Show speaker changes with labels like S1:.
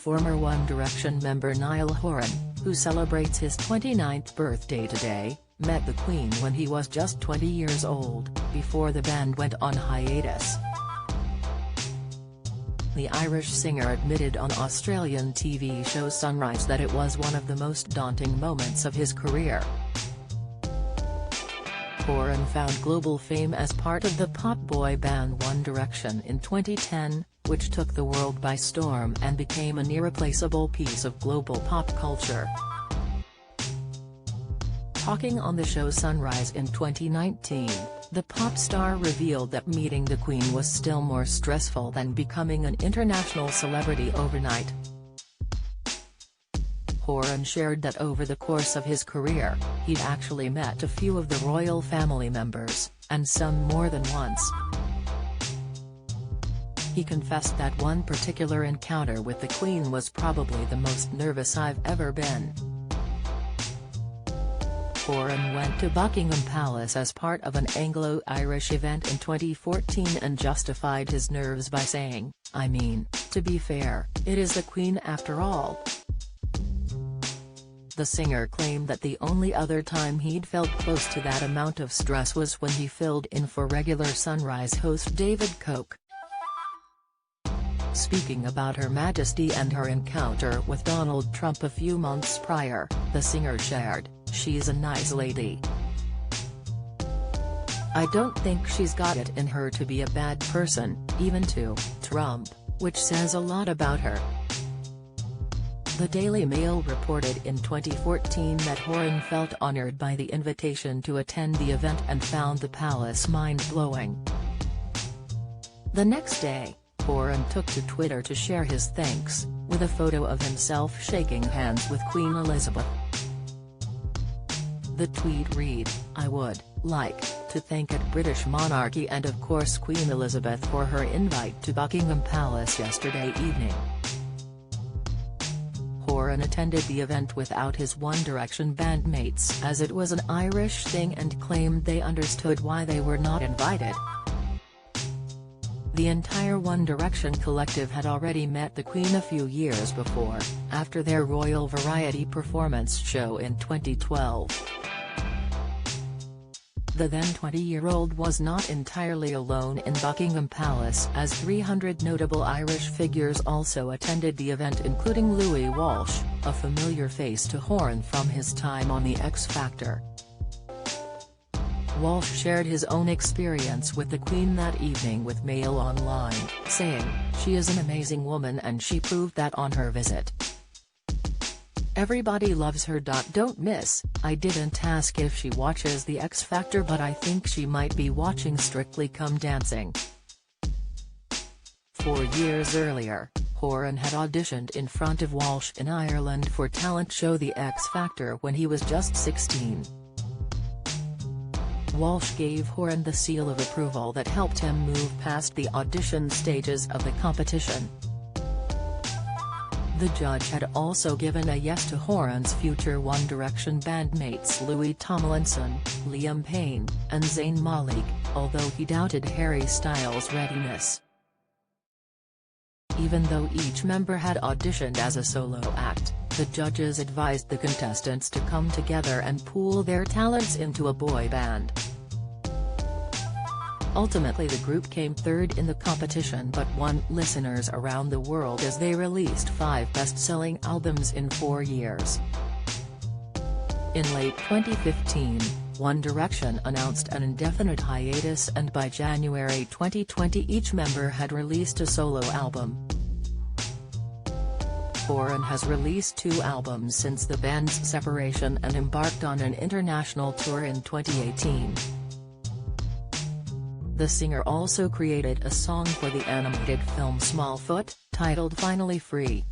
S1: former One Direction member Niall Horan, who celebrates his 29th birthday today, met the Queen when he was just 20 years old, before the band went on hiatus. The Irish singer admitted on Australian TV show Sunrise that it was one of the most daunting moments of his career. Horan found global fame as part of the pop boy band One Direction in 2010, which took the world by storm and became an irreplaceable piece of global pop culture. Talking on the show Sunrise in 2019, the pop star revealed that meeting the Queen was still more stressful than becoming an international celebrity overnight. Horan shared that over the course of his career, he'd actually met a few of the royal family members, and some more than once. He confessed that one particular encounter with the Queen was probably the most nervous I've ever been. Horan went to Buckingham Palace as part of an Anglo-Irish event in 2014 and justified his nerves by saying, "I mean, to be fair, it is the Queen after all." The singer claimed that the only other time he'd felt close to that amount of stress was when he filled in for regular Sunrise host David Koch. Speaking about Her Majesty and her encounter with Donald Trump a few months prior, the singer shared, "She's a nice lady. I don't think she's got it in her to be a bad person, even to Trump, which says a lot about her." The Daily Mail reported in 2014 that Horan felt honored by the invitation to attend the event and found the palace mind-blowing. The next day, Horan took to Twitter to share his thanks, with a photo of himself shaking hands with Queen Elizabeth. The tweet read, "I would like to thank the British monarchy and of course Queen Elizabeth for her invite to Buckingham Palace yesterday evening." Horan attended the event without his One Direction bandmates as it was an Irish thing and claimed they understood why they were not invited. The entire One Direction collective had already met the Queen a few years before, after their Royal Variety Performance show in 2012. The then 20-year-old was not entirely alone in Buckingham Palace as 300 notable Irish figures also attended the event, including Louis Walsh, a familiar face to Horan from his time on The X Factor. Walsh shared his own experience with the Queen that evening with Mail Online, saying, "She is an amazing woman and she proved that on her visit. Everybody loves her. Don't miss. I didn't ask if she watches The X Factor, but I think she might be watching Strictly Come Dancing." 4 years earlier, Horan had auditioned in front of Walsh in Ireland for talent show The X Factor when he was just 16. Walsh gave Horan the seal of approval that helped him move past the audition stages of the competition. The judge had also given a yes to Horan's future One Direction bandmates Louis Tomlinson, Liam Payne, and Zayn Malik, although he doubted Harry Styles' readiness. Even though each member had auditioned as a solo act, the judges advised the contestants to come together and pool their talents into a boy band. Ultimately the group came third in the competition but won listeners around the world as they released 5 best-selling albums in 4 years. In late 2015, One Direction announced an indefinite hiatus and by January 2020 each member had released a solo album. Horan has released 2 albums since the band's separation and embarked on an international tour in 2018. The singer also created a song for the animated film Smallfoot, titled Finally Free,